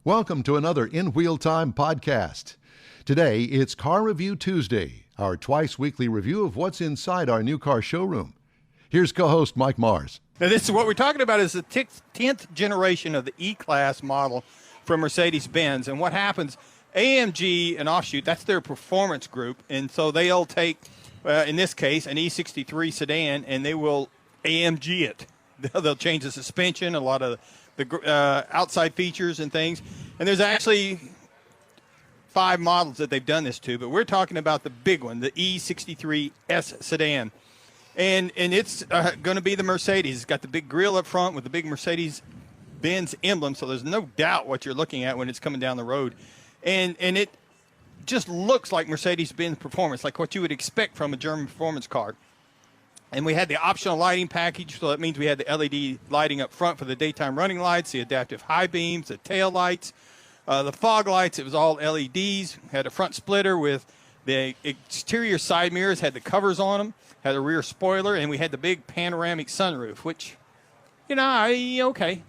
Welcome to another In Wheel Time podcast. Today, it's Car Review Tuesday, our twice-weekly review of what's inside our new car showroom. Here's co-host Mike Mars. Now, this is what we're talking about is the 10th generation of the E-Class model from Mercedes-Benz. And what happens, AMG, an offshoot, that's their performance group. And so they'll take, in this case, an E63 sedan, and they will AMG it. They'll change the suspension, a lot of the outside features and things. And there's actually 5 models that they've done this to, but we're talking about the big one, the E63 S sedan. And it's going to be the Mercedes. It's got the big grille up front with the big Mercedes-Benz emblem, so there's no doubt what you're looking at when it's coming down the road. And it just looks like Mercedes-Benz performance, like what you would expect from a German performance car. And we had the optional lighting package, so that means we had the LED lighting up front for the daytime running lights, the adaptive high beams, the tail lights, the fog lights. It was all LEDs. Had a front splitter with the exterior side mirrors, had the covers on them, had a rear spoiler, and we had the big panoramic sunroof, which, okay.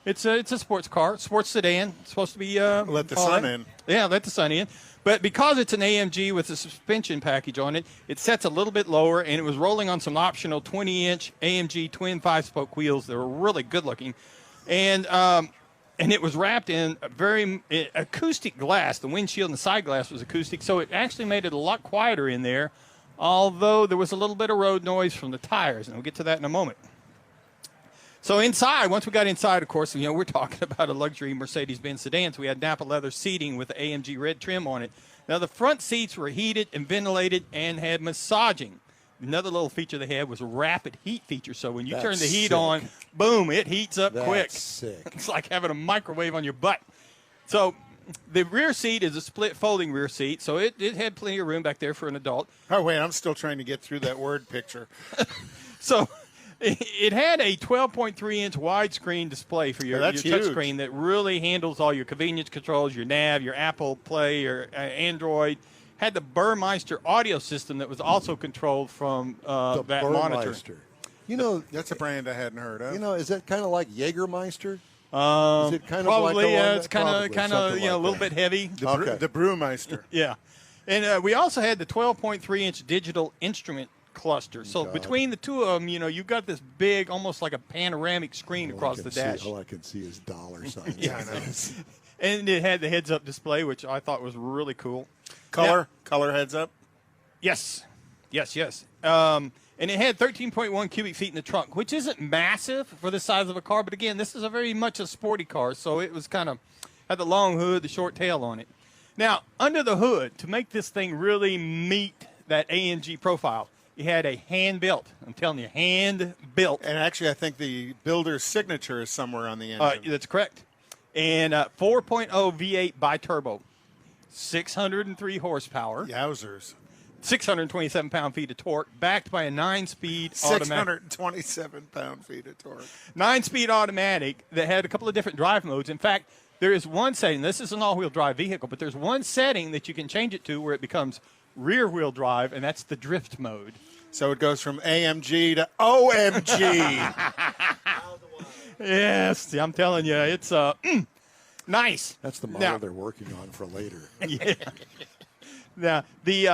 It's a sports car, sports sedan. It's supposed to be let the sun in. Yeah, let the sun in. But because it's an AMG with a suspension package on it, it sets a little bit lower, and it was rolling on some optional 20-inch AMG twin 5-spoke wheels that were really good-looking. And it was wrapped in a very acoustic glass. The windshield and the side glass was acoustic, so it actually made it a lot quieter in there, although there was a little bit of road noise from the tires, and we'll get to that in a moment. So inside, once we got inside, of course, we're talking about a luxury Mercedes-Benz sedan. So we had Napa leather seating with the AMG red trim on it. Now, the front seats were heated and ventilated and had massaging. Another little feature they had was a rapid heat feature. So when you turn the heat on, boom, it heats up quick. Sick. It's like having a microwave on your butt. So the rear seat is a split folding rear seat. So it had plenty of room back there for an adult. Oh, wait, I'm still trying to get through that word picture. So it had a 12.3-inch widescreen display for your touchscreen that really handles all your convenience controls, your nav, your Apple Play, your Android. Had the Burmeister audio system that was also controlled from that monitor. That's a brand I hadn't heard of. Is that kind of like Jägermeister? Is it kind probably, of like it's kind of a little bit heavy. The Brewmeister. Yeah. And we also had the 12.3-inch digital instrument cluster. So between the two of them, you've got this big, almost like a panoramic screen across the dash. All I can see is dollar signs. Yeah, I know. And it had the heads-up display, which I thought was really cool. Color heads up? Yes. And it had 13.1 cubic feet in the trunk, which isn't massive for the size of a car. But, again, this is a very much a sporty car, so it was had the long hood, the short tail on it. Now, under the hood, to make this thing really meet that AMG profile, you had a hand-built. I'm telling you, hand-built. And actually, I think the builder's signature is somewhere on the engine. That's correct. And 4.0 V8 bi-turbo, 603 horsepower. Yowzers. 627 pound-feet of torque, backed by a 9-speed automatic. 627 pound-feet of torque. 9-speed automatic that had a couple of different drive modes. In fact, there is one setting. This is an all-wheel drive vehicle, but there's one setting that you can change it to where it becomes rear-wheel drive, and that's the drift mode. So it goes from AMG to OMG. Yes, I'm telling you, it's nice. That's the model they're working on for later. Yeah. Now, the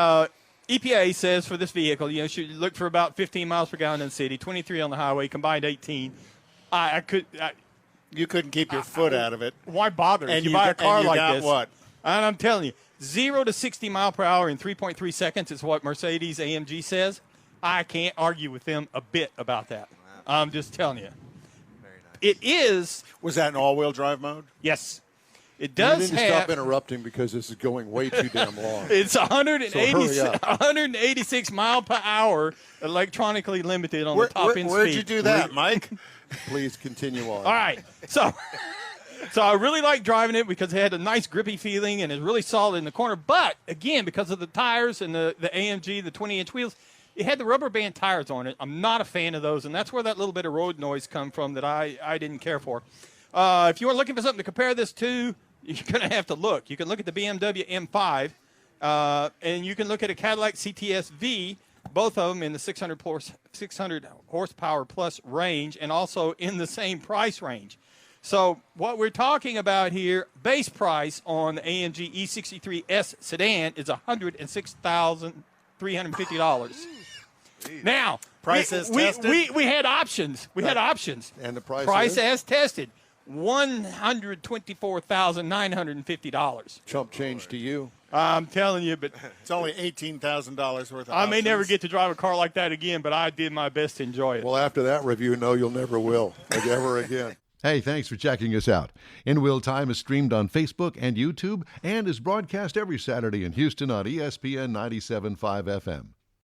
EPA says for this vehicle, you should look for about 15 miles per gallon in the city, 23 on the highway, combined 18. You couldn't keep your foot out of it. Why bother? And you buy a car like got this. What? And I'm telling you, 0 to 60 mile per hour in 3.3 seconds is what Mercedes AMG says. I can't argue with them a bit about that. Wow. I'm just telling you. Very nice. It is. Was that an all-wheel drive mode? Yes. It does have. Stop interrupting because this is going way too damn long. It's 186 mile per hour, electronically limited on the top end speed. Where'd you do that, Mike? Please continue on. All right. So I really like driving it because it had a nice grippy feeling and it's really solid in the corner. But, again, because of the tires and the AMG, the 20-inch wheels, it had the rubber band tires on it. I'm not a fan of those, and that's where that little bit of road noise come from that I didn't care for. If you are looking for something to compare this to, you're going to have to look. You can look at the BMW M5, and you can look at a Cadillac CTS V, both of them in the 600 horsepower plus range and also in the same price range. So what we're talking about here, base price on the AMG E63 sedan is $106,350. Now, Price as tested? we had options. We had options. And the price Price is? as tested, $124,950. Chump change to you. I'm telling you, but It's only $18,000 worth of I may never options. get to drive a car like that again, but I did my best to enjoy it. Well, after that review, no, you'll never will. Like ever again. Hey, thanks for checking us out. In Wheel Time is streamed on Facebook and YouTube and is broadcast every Saturday in Houston on ESPN 97.5 FM.